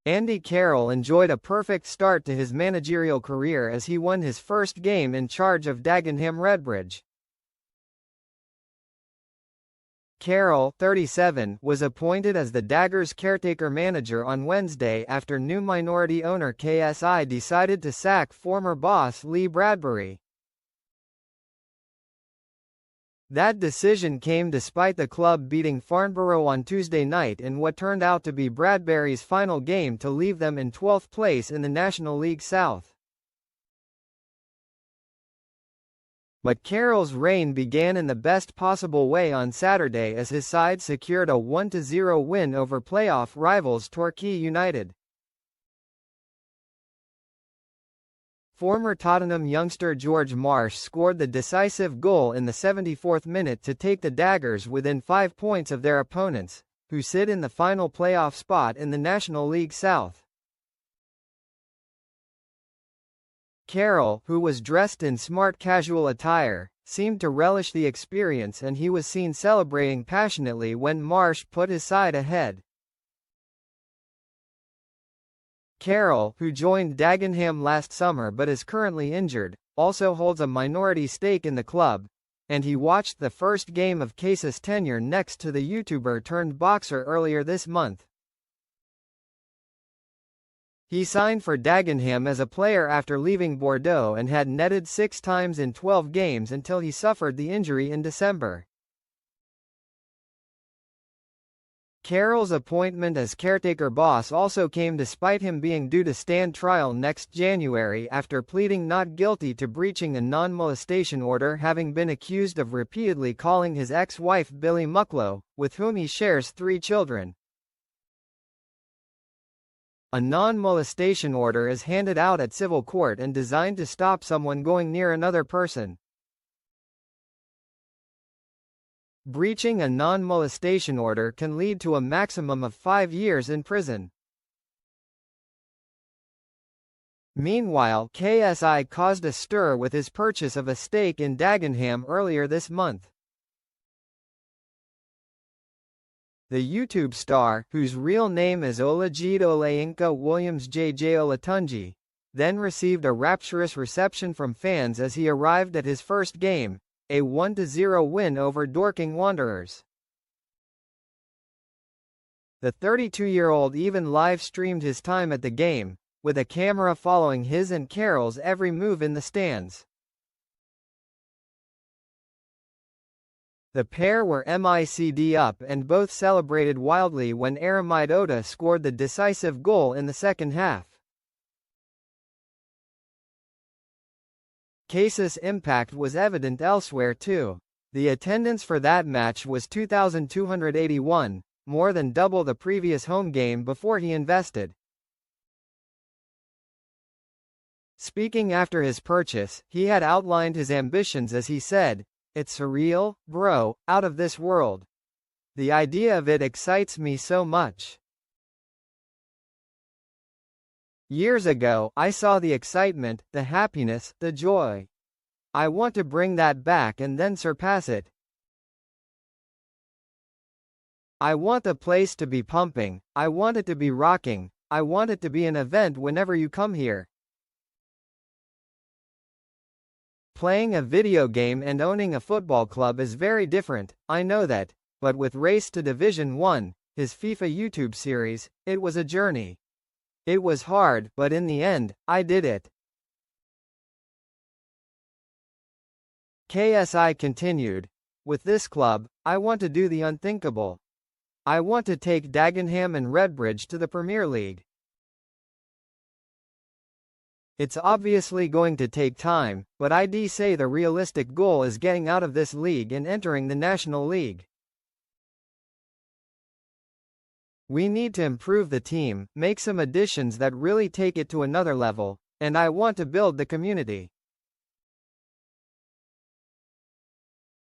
Andy Carroll enjoyed a perfect start to his managerial career as he won his first game in charge of Dagenham Redbridge. Carroll, 37, was appointed as the Daggers' caretaker manager on Wednesday after new minority owner KSI decided to sack former boss Lee Bradbury. That decision came despite the club beating Farnborough on Tuesday night in what turned out to be Bradbury's final game to leave them in 12th place in the National League South. But Carroll's reign began in the best possible way on Saturday as his side secured a 1-0 win over playoff rivals Torquay United. Former Tottenham youngster George Marsh scored the decisive goal in the 74th minute to take the Daggers within 5 points of their opponents, who sit in the final playoff spot in the National League South. Carroll, who was dressed in smart casual attire, seemed to relish the experience, and he was seen celebrating passionately when Marsh put his side ahead. Carroll, who joined Dagenham last summer but is currently injured, also holds a minority stake in the club, and he watched the first game of KSI's tenure next to the YouTuber-turned-boxer earlier this month. He signed for Dagenham as a player after leaving Bordeaux and had netted 6 times in 12 games until he suffered the injury in December. Carroll's appointment as caretaker boss also came despite him being due to stand trial next January after pleading not guilty to breaching a non-molestation order, having been accused of repeatedly calling his ex-wife Billy Mucklow, with whom he shares 3 children. A non-molestation order is handed out at civil court and designed to stop someone going near another person. Breaching a non-molestation order can lead to a maximum of 5 years in prison. Meanwhile, KSI caused a stir with his purchase of a stake in Dagenham earlier this month. The YouTube star, whose real name is Olajide Olayinka Williams JJ Olatunji, then received a rapturous reception from fans as he arrived at his first game, a 1-0 win over Dorking Wanderers. The 32-year-old even live-streamed his time at the game, with a camera following his and Carroll's every move in the stands. The pair were MICD up and both celebrated wildly when Aramide Ota scored the decisive goal in the second half. KSI's impact was evident elsewhere too. The attendance for that match was 2,281, more than double the previous home game before he invested. Speaking after his purchase, he had outlined his ambitions as he said, "It's surreal, bro, out of this world. The idea of it excites me so much. Years ago, I saw the excitement, the happiness, the joy. I want to bring that back and then surpass it. I want the place to be pumping, I want it to be rocking, I want it to be an event whenever you come here." Playing a video game and owning a football club is very different, I know that, but with Race to Division 1, his FIFA YouTube series, it was a journey. It was hard, but in the end, I did it. KSI continued, "With this club, I want to do the unthinkable. I want to take Dagenham and Redbridge to the Premier League. It's obviously going to take time, but I'd say the realistic goal is getting out of this league and entering the National League. We need to improve the team, make some additions that really take it to another level, and I want to build the community.